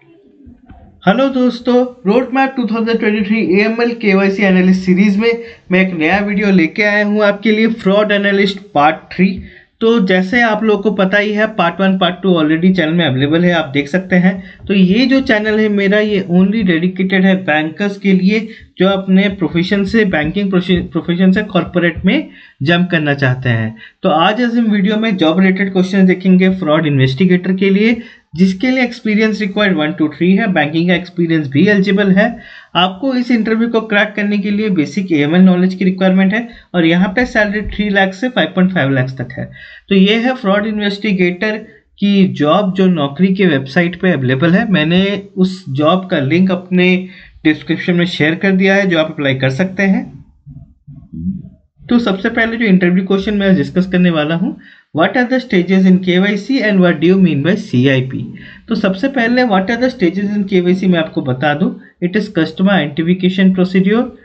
Hello दोस्तों, road map 2023 AML KYC analyst series में मैं एक नया वीडियो लेके आया हूं आपके लिए, फ्रॉड एनालिस्ट पार्ट 3। तो जैसे आप लोगों को पता ही है, पार्ट 1 पार्ट 2 ऑलरेडी चैनल में अवेलेबल है, आप देख सकते हैं। तो ये जो चैनल है मेरा, ये ओनली डेडिकेटेड है बैंकर्स के लिए जो अपने प्रोफेशन से, बैंकिंग प्रोफेशन से कॉर्पोरेट में जंप करना चाहते हैं। तो आज इस वीडियो में जॉब रिलेटेड क्वेश्चन देखेंगे फ्रॉड इन्वेस्टिगेटर के लिए, जिसके लिए एक्सपीरियंस रिक्वायर्ड 1 to 3 है। बैंकिंग का एक्सपीरियंस भी एलिजिबल है। आपको इस इंटरव्यू को क्रैक करने के लिए बेसिक एएमएल नॉलेज की रिक्वायरमेंट है और यहाँ पे सैलरी 3 लाख से 5.5 लाख तक है। तो ये है फ्रॉड इन्वेस्टिगेटर की जॉब जो नौकरी के वेबसाइट पे अवेलेबल है। मैंने उस जॉब का लिंक अपने डिस्क्रिप्शन में शेयर कर दिया है, जो आप अप्लाई कर सकते हैं। तो सबसे पहले जो इंटरव्यू क्वेश्चन मैं डिस्कस करने वाला हूँ, what are the stages in KYC and what do you mean by CIP. तो सबसे पहले what are the stages in KYC मैं आपको बता दूं। It is customer identification procedure,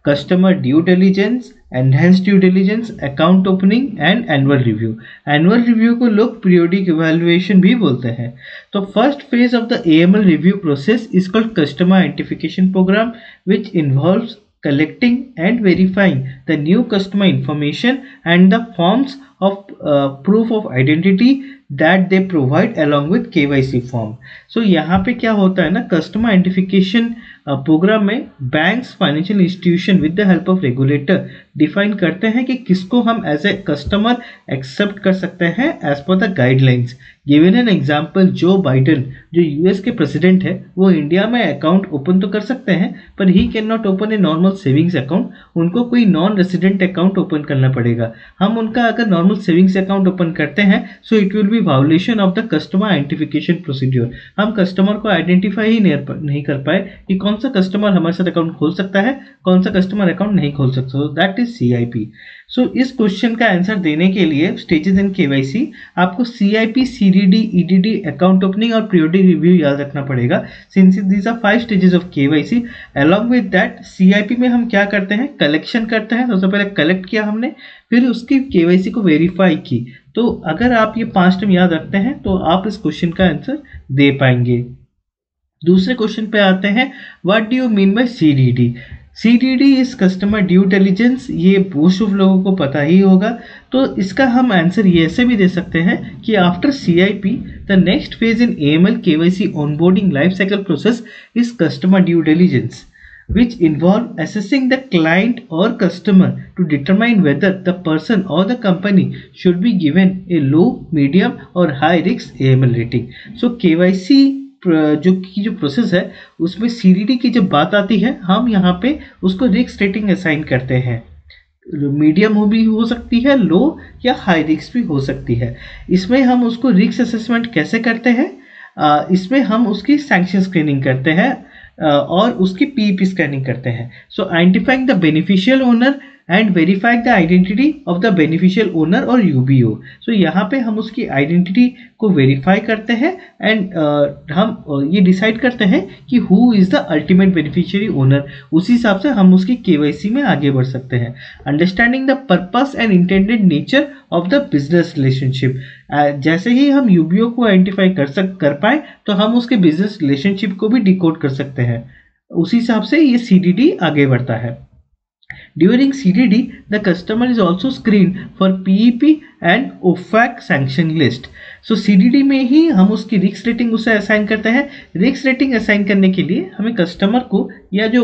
customer due diligence, enhance due diligence, account opening and annual review. Annual review को लोग periodic evaluation भी बोलते हैं। तो first phase of the AML review process is called customer identification program, which involves collecting and verifying the new customer information and the forms of proof of identity that they provide along with KYC form. So यहाँ पे क्या होता है ना, customer identification programme में banks, financial institution with the help of regulator define करते हैं कि किसको हम एज ए कस्टमर एक्सेप्ट कर सकते हैं as per the guidelines. Given an example, Joe Biden जो यूएस के प्रेसिडेंट है, वो इंडिया में अकाउंट ओपन तो कर सकते हैं, पर he can not open a normal savings account. उनको कोई नॉन रेसिडेंट अकाउंट ओपन करना पड़ेगा। हम उनका अगर नॉर्मल सेविंग्स अकाउंट ओपन करते हैं, so it will be violation of the customer identification procedure. हम कस्टमर को आइडेंटिफाई ही नहीं कर पाए कि कौन सा कस्टमर हमारे साथ अकाउंट खोल सकता है, कौन सा कस्टमर अकाउंट नहीं खोल सकता। So that is CIP. So इस क्वेश्चन का आंसर देने के लिए स्टेजेस इन केवाईसी, आपको CIP, CDD, EDD, account opening और पीरियोडिक रिव्यू याद रखना पड़ेगा, since these are 5 stages of KYC. Along with that, CIP में हम क्या करते हैं, कलेक्शन करते हैं। सबसे पहले कलेक्ट किया हमने, फिर उसकी केवाईसी को वेरीफाई की। तो अगर आप ये 5 टर्म याद रखते हैं तो आप इस क्वेश्चन का आंसर दे पाएंगे। दूसरे क्वेश्चन पे आते हैं, what do you mean bye CDD. CDD is customer due diligence. ये मोस्ट ऑफ लोगों को पता ही होगा। तो इसका हम आंसर ये ऐसे भी दे सकते हैं कि after CIP the next phase in AML KYC onboarding life cycle process is customer due diligence, which involve assessing the client or customer to determine whether the person or the company should be given a low, medium or high risk AML rating. So KYC जो process है, उसमें CDD की जब बात आती है, हम यहाँ पे उसको रिस्क रेटिंग असाइन करते हैं। मीडियम भी हो सकती है, लो या हाई रिस्क भी हो सकती है। इसमें हम उसको रिस्क असेसमेंट कैसे करते हैं, इसमें हम उसकी सैंक्शन स्क्रीनिंग करते हैं और उसकी पीईपी स्कैनिंग करते हैं। So identifying the beneficial owner and verifying the identity of the beneficial owner और यूबीओ। सो यहाँ पे हम उसकी आइडेंटिटी को वेरीफाई करते हैं एंड हम ये डिसाइड करते हैं कि who is the ultimate beneficiary owner. उसी हिसाब से हम उसकी केवाईसी में आगे बढ़ सकते हैं। Understanding the purpose and intended nature of the business relationship. जैसे ही हम यूबीओ को आइडेंटिफाई कर पाए, तो हम उसके बिजनेस रिलेशनशिप को भी डिकोड कर सकते हैं। उसी हिसाब से ये सीडीडी आगे बढ़ता है। During CDD, the customer is also screened for PEP and OFAC sanction list. So CDD में ही हम उसकी रिस्क रेटिंग उसे असाइन करते हैं। रिस्क रेटिंग असाइन करने के लिए हमें कस्टमर को या जो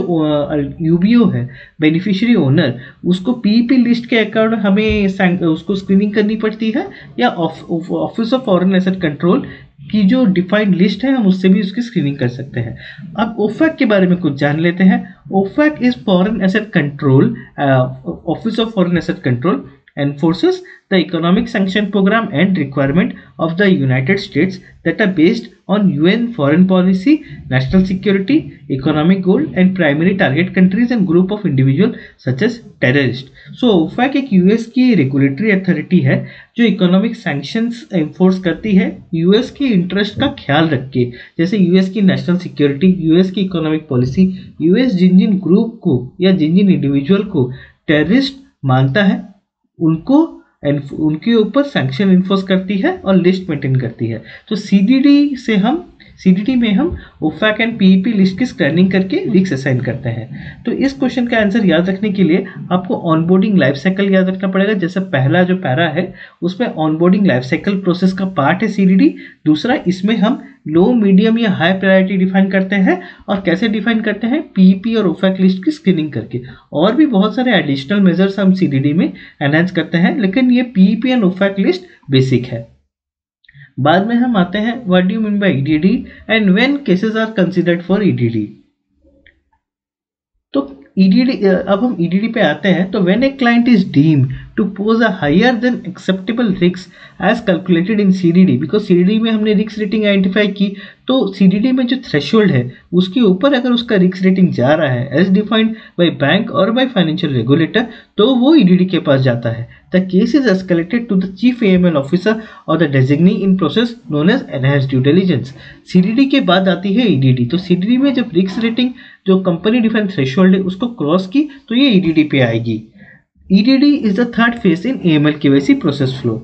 यूबीओ है, बेनिफिशियरी ओनर, उसको पीईपी लिस्ट के अकॉर्डिंग हमें उसको स्क्रीनिंग करनी पड़ती है, या office of foreign asset control की जो डिफाइंड लिस्ट है, हम उससे भी उसकी स्क्रीनिंग कर सकते हैं। अब ओफैक के बारे में कुछ जान लेते हैं। OFAC is foreign asset control, office of foreign asset control enforces the economic sanction program and requirement of the United States that are based on UN foreign policy, national security, economic goal and primary target countries and group of individual such as terrorist. So OFAC एक US की regulatory authority है जो economic sanctions enforce करती है US के interest का ख्याल रख के, जैसे यूएस की नेशनल सिक्योरिटी, यूएस की इकोनॉमिक पॉलिसी। यूएस जिन जिन ग्रुप को या जिन जिन इंडिविजुअल को टेररिस्ट मानता है, उनको उनके ऊपर सैंक्शन इन्फोर्स करती है और लिस्ट मेंटेन करती है। तो सीडीडी में हम ओफैक एंड पीईपी लिस्ट की स्कैनिंग करके रिस्क असाइन करते हैं। तो इस क्वेश्चन का आंसर याद रखने के लिए आपको ऑनबोर्डिंग लाइफ साइकिल याद रखना पड़ेगा। जैसे पहला जो पैरा है उसमें ऑनबोर्डिंग लाइफ साइकिल प्रोसेस का पार्ट है सीडीडी। दूसरा, इसमें हम लो, मीडियम या हाई प्रायोरिटी डिफाइन करते हैं। और कैसे डिफाइन करते हैं? पीईपी और ओफैक लिस्ट की स्क्रीनिंग करके। और भी बहुत सारे एडिशनल मेजर्स हम सीडीडी में एनहांस करते हैं, लेकिन ये PEP and OFAC list basic है। बाद में हम आते हैं what do you mean by EDD and when cases are considered for EDD. तो ईडीडी, अब हम ईडीडी पे आते हैं। तो when a client is deemed to pose a higher than acceptable risk as calculated in CDD, because CDD में हमने risk rating identify की, तो सीडीडी में जो थ्रेशोल्ड है उसके ऊपर अगर उसका रिस्क रेटिंग जा रहा है एज डिफाइंड बाय बैंक और बाय फाइनेंशियल रेगुलेटर, तो वो ईडीडी के पास जाता है। The case is escalated to the chief AML officer और the designee in process known as enhanced due diligence. CDD के बाद आती है ईडीडी। तो सीडीडी में जब रिस्क रेटिंग जो कंपनी डिफाइंड थ्रेशोल्ड है उसको क्रॉस की तो ये ईडीडी पे आएगी। EDD is the third phase in AML KYC process flow.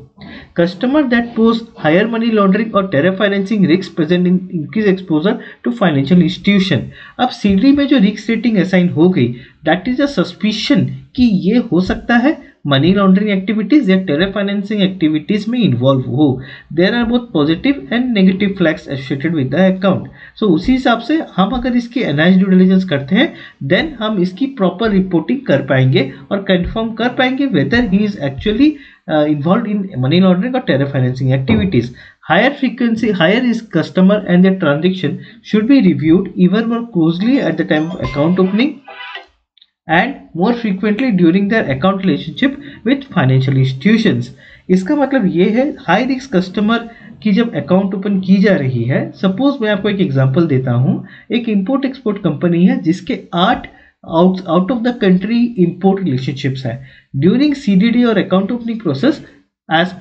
Customer that pose higher money laundering or terror financing risks present in increased exposure to financial institution. अब CDD में जो रिस्क रेटिंग असाइन हो गई, that is a suspicion कि ये हो सकता है मनी लॉन्ड्रिंग एक्टिविटीज या टेरर फाइनेंसिंग एक्टिविटीज में इन्वॉल्व हो। There are both positive and negative flags associated with the account. So उसी हिसाब से हम अगर इसकी एनालाइज ड्यू डिलिजेंस करते हैं देन हम इसकी प्रॉपर रिपोर्टिंग कर पाएंगे और कंफर्म कर पाएंगे weather he is actually involved in money laundering or terror financing activities. Higher frequency, higher risk customer and their transaction should be reviewed even more closely at the time of account opening and more frequently during their account relationship with financial institutions. इसका मतलब ये है high risk customer की जब account open की जा रही है, सपोज मैं आपको एक एग्जांपल देता हूँ। एक इंपोर्ट एक्सपोर्ट कंपनी है जिसके 8 out of the country import relationships है। ड्यूरिंग सीडीडी और account opening process as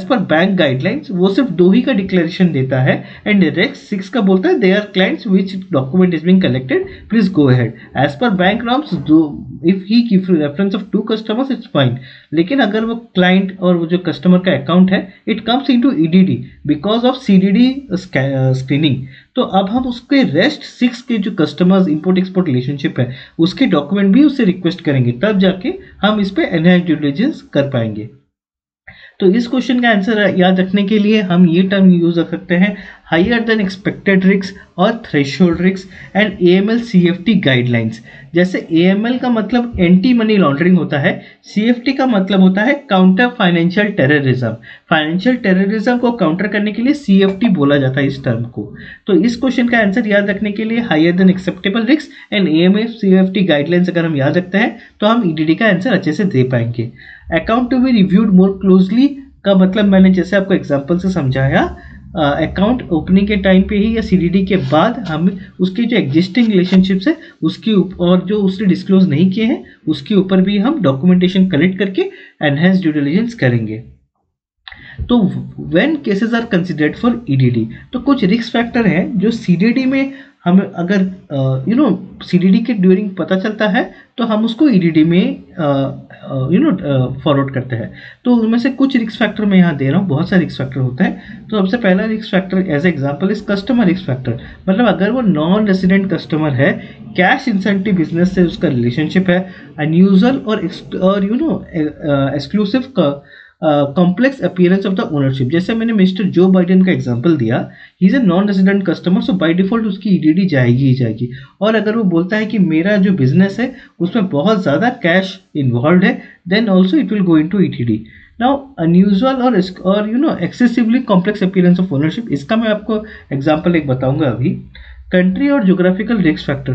per bank guidelines वो सिर्फ 2 ही का डिक्लेरेशन देता है एंड रेक्स 6 का बोलता है they are clients which document is being collected, please go ahead. As per bank norms if he give reference of 2 customers it's fine. लेकिन अगर वो क्लाइंट और वो जो कस्टमर का अकाउंट है it comes into EDD because of CDD screening. तो अब हम उसके रेस्ट 6 के जो कस्टमर्स इंपोर्ट एक्सपोर्ट रिलेशनशिप है उसके डॉक्यूमेंट भी उससे रिक्वेस्ट करेंगे, तब जाके हम इस पे एनहांस्ड ड्यू डिलिजेंस कर पाएंगे। तो इस क्वेश्चन का आंसर याद रखने के लिए हम ये टर्म यूज कर सकते हैं हायर देन एक्सपेक्टेड रिस्क और threshold risk and AML CFT guidelines. जैसे एएमएल का मतलब एंटी मनी लॉन्ड्रिंग होता है, सीएफटी का मतलब होता है counter financial terrorism. Financial terrorism को काउंटर करने के लिए सीएफटी बोला जाता है इस टर्म को। तो इस क्वेश्चन का आंसर याद रखने के लिए higher than acceptable risk and AML CFT guidelines अगर हम याद रखते हैं तो हम ईडीडी का आंसर अच्छे से दे पाएंगे। Account to be reviewed more closely का मतलब मैंने जैसे आपको एग्जांपल से समझाया, अकाउंट ओपनिंग के टाइम पे ही या सीडीडी के बाद हम उसके जो एग्जिस्टिंग रिलेशनशिप्स है उसके और जो उसने डिस्क्लोज नहीं किए हैं उसके ऊपर भी हम डॉक्यूमेंटेशन कलेक्ट करके एनहांस्ड ड्यू डिलिजेंस करेंगे। तो when cases are considered for EDD, तो कुछ रिस्क फैक्टर हैं जो सीडीडी में हमें अगर सीडीडी के ड्यूरिंग पता चलता है तो हम उसको ईडीडी में फॉरवर्ड करते हैं। तो उनमें से कुछ रिस्क फैक्टर मैं यहाँ दे रहा हूँ, बहुत सारे रिस्क फैक्टर होते हैं। तो सबसे पहला risk factor as example is customer risk factor, मतलब अगर वो नॉन रेसिडेंट कस्टमर है, कैश इंसेंटिव बिजनेस से उसका रिलेशनशिप है, अनयूजुअल और exclusive complex appearance of the ownership. जैसे मैंने मिस्टर जो बाइडेन का एग्जांपल दिया, he is a non resident customer, so by default उसकी ईडीडी जाएगी ही जाएगी। और अगर वो बोलता है कि मेरा जो बिजनेस है उसमें बहुत ज़्यादा कैश इन्वॉल्व है, then also it will go into EDD. Now unusual और excessively complex appearance of ownership, इसका मैं आपको एग्जाम्पल एक बताऊंगा अभी। कंट्री और geographical risk factor,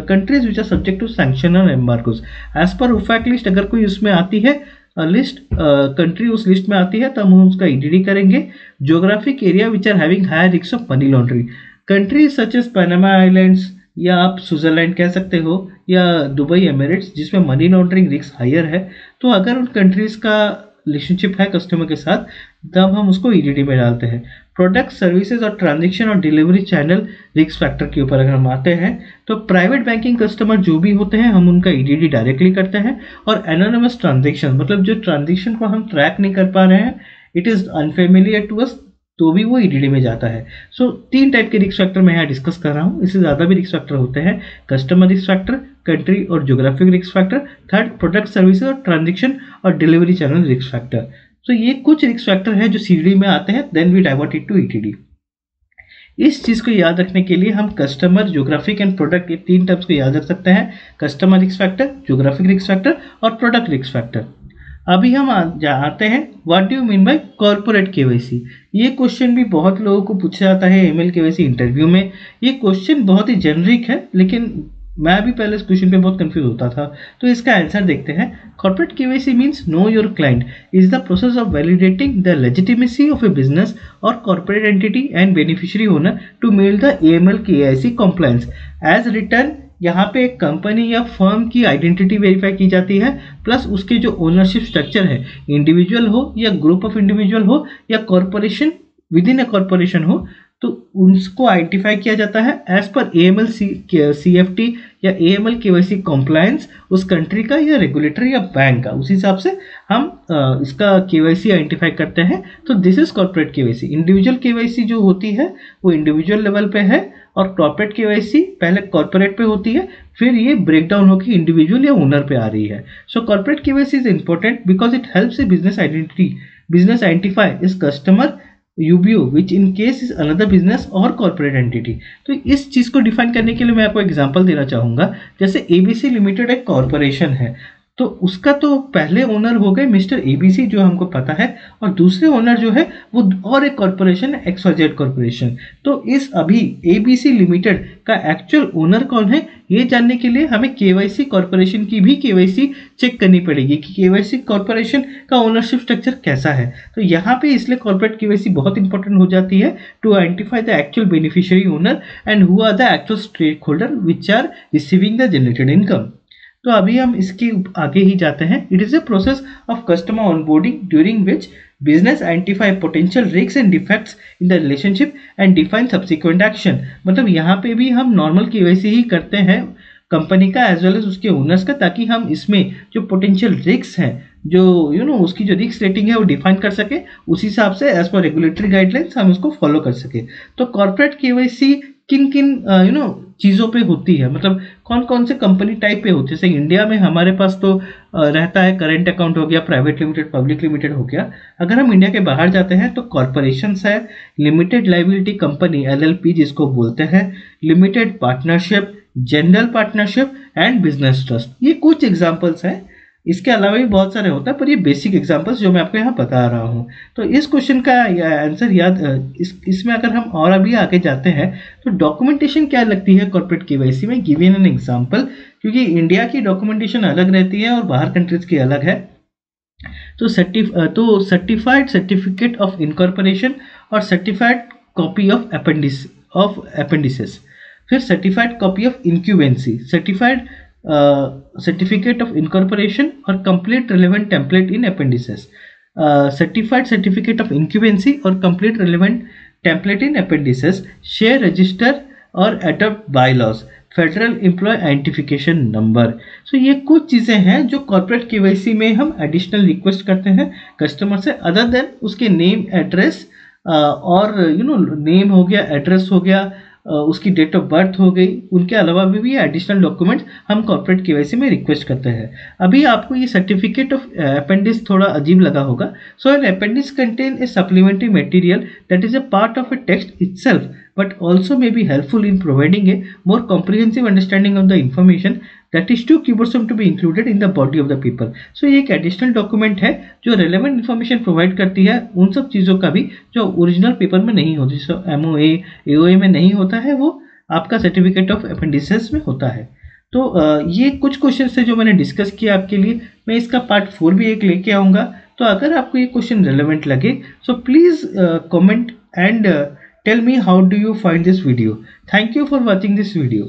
countries which are subject to sanction और एम्बार्गोज। एज पर ओफैक लिस्ट अगर कोई उसमें आती है लिस्ट, कंट्री उस लिस्ट में आती है तो हम उसका ईडीडी करेंगे। Geographic area which are having higher risk of money laundering, countries such as Panama Islands या आप स्विट्जरलैंड कह सकते हो या दुबई एमिरेट्स जिसमें मनी लॉन्ड्रिंग रिस्क हायर है। तो अगर उन कंट्रीज का रिलेशनशिप है कस्टमर के साथ तब हम उसको ईडीडी में डालते हैं। प्रोडक्ट, सर्विसेज और ट्रांजेक्शन और डिलीवरी चैनल रिस्क फैक्टर के ऊपर अगर हम आते हैं तो प्राइवेट बैंकिंग कस्टमर जो भी होते हैं हम उनका ईडीडी डायरेक्टली करते हैं। और एनोनिमस ट्रांजेक्शन मतलब जो ट्रांजेक्शन को हम ट्रैक नहीं कर पा रहे हैं, it is unfamiliar to us, तो भी वो ईडीडी में जाता है। सो 3 टाइप के रिस्क फैक्टर मैं यहाँ डिस्कस कर रहा हूँ। इससे ज़्यादा भी रिस्क फैक्टर होते हैं, कस्टमर रिस्क फैक्टर, कंट्री और geographic risk factor, third product, services और ट्रांजेक्शन और डिलीवरी चैनल रिस्क फैक्टर। तो ये कुछ रिस्क फैक्टर है जो सीडी में आते हैं, then we divert it to ETD. इस चीज को याद रखने के लिए हम कस्टमर, ज्योग्राफिक एंड प्रोडक्ट, ये 3 टर्म्स को याद रख सकते हैं, customer risk factor, geographic risk factor और प्रोडक्ट रिस्क फैक्टर। अभी हम आते हैं what do you mean bye corporate KYC. ये क्वेश्चन भी बहुत लोगों को पूछा जाता है ईमेल केवाईसी इंटरव्यू में। ये क्वेश्चन बहुत ही जेनरिक है, लेकिन मैं भी पहले इस क्वेश्चन पे बहुत कंफ्यूज होता था, तो इसका आंसर देखते हैं। Corporate KYC means know your client is the process of validating the legitimacy of a business और corporate entity and beneficiary owner to meet the AML KYC compliance as written. यहाँ पे एक कंपनी या firm की identity verify की जाती है, plus उसके जो ओनरशिप स्ट्रक्चर है, इंडिविजुअल हो या ग्रुप ऑफ इंडिविजुअल हो या corporation with in A corporation हो, तो उसको आइडेंटिफाई किया जाता है एज पर AML CFT या AML KYC कंप्लायंस उस कंट्री का या रेगुलेटर या बैंक का। उस हिसाब से हम इसका KYC आइडेंटिफाई करते हैं। तो this is corporate KYC। Individual KYC जो होती है वो इंडिविजुअल लेवल पे है, और कॉर्पोरेट KYC पहले कॉर्पोरेट पे होती है, फिर ये ब्रेकडाउन होकर इंडिविजुअल या ओनर पे आ रही है। So corporate KYC is important because it helps a business identify its customer UBO which in case is another business और corporate entity। तो इस चीज को डिफाइन करने के लिए मैं आपको एग्जांपल देना चाहूंगा। जैसे ABC लिमिटेड एक कॉर्पोरेशन है, तो उसका तो पहले ओनर हो गए मिस्टर ABC जो हमको पता है, और दूसरे ओनर जो है वो और एक कॉर्पोरेशन है XYZ कॉर्पोरेशन। तो इस अभी ABC लिमिटेड का एक्चुअल ओनर कौन है ये जानने के लिए हमें KYC कॉर्पोरेशन की भी KYC चेक करनी पड़ेगी कि KYC कॉर्पोरेशन का ओनरशिप स्ट्रक्चर कैसा है। तो यहाँ पे इसलिए कॉर्पोरेट KYC बहुत इंपॉर्टेंट हो जाती है to identify the actual beneficiary owner and who are the actual stake holder which are receiving the generated income. तो अभी हम इसके आगे ही जाते हैं। It is a process of customer onboarding during which business identify potential risk and defects in the relationship and define subsequent action. मतलब यहाँ पे भी हम नॉर्मल KYC ही करते हैं कंपनी का एज वेल एज उसके ओनर्स का, ताकि हम इसमें जो पोटेंशियल रिस्क हैं, जो उसकी जो रिस्क रेटिंग है वो डिफाइन कर सके, उस हिसाब से एज पर रेगुलेटरी गाइडलाइंस हम उसको फॉलो कर सके। तो कॉर्पोरेट KYC किन किन चीज़ों पे होती है, मतलब कौन कौन से कंपनी टाइप पे होती है। जैसे इंडिया में हमारे पास तो रहता है करेंट अकाउंट हो गया, प्राइवेट लिमिटेड, पब्लिक लिमिटेड हो गया। अगर हम इंडिया के बाहर जाते हैं तो कॉर्पोरेशंस है, लिमिटेड लाइबिलिटी कंपनी LLP जिसको बोलते हैं, limited partnership, general partnership and business trust. ये कुछ एग्जांपल्स हैं, इसके अलावा भी बहुत सारे होता है, पर ये बेसिक एग्जांपल्स जो मैं आपको यहाँ बता रहा हूँ। तो इस क्वेश्चन का आंसर याद इसमें अगर हम और अभी आगे जाते हैं तो डॉक्यूमेंटेशन क्या लगती है कॉर्पोरेट KYC में, गिव एन एग्जांपल, क्योंकि इंडिया की डॉक्यूमेंटेशन अलग रहती है और बाहर कंट्रीज की अलग है। तो सर्टिफाइड सर्टिफिकेट ऑफ इनकॉर्पोरेशन और सर्टिफाइड कॉपी ऑफ अपेंडिसेस, फिर certified copy of incumbency, certified certificate of incorporation और complete relevant template in appendices, certified certificate of incumbency और complete relevant template in appendices, share register और adopt by laws, federal employ identification number. So ये कुछ चीज़ें हैं जो corporate KYC में हम एडिशनल रिक्वेस्ट करते हैं कस्टमर से, अदर देन उसके नेम, एड्रेस और नेम हो गया, एड्रेस हो गया, उसकी डेट ऑफ बर्थ हो गई, उनके अलावा भी एडिशनल डॉक्यूमेंट्स हम कॉर्पोरेट KYC में रिक्वेस्ट करते हैं। अभी आपको ये सर्टिफिकेट ऑफ अपेंडिस थोड़ा अजीब लगा होगा। So an appendix contain a supplementary material that is a part of a text itself but also may be helpful in providing a more comprehensive understanding of the information that is too cumbersome to be included in the body of the paper। So ये एक additional document है जो relevant information provide करती है उन सब चीज़ों का भी जो ओरिजिनल पेपर में नहीं होती, जैसे MOA AOA में नहीं होता है, वो आपका सर्टिफिकेट ऑफ अपेंडिसेस में होता है। तो ये कुछ क्वेश्चन थे जो मैंने डिस्कस किया आपके लिए। मैं इसका पार्ट 4 भी एक लेके आऊँगा। तो अगर आपको ये क्वेश्चन रेलेवेंट लगे so please comment and tell me how do you find this video. Thank you for watching this video.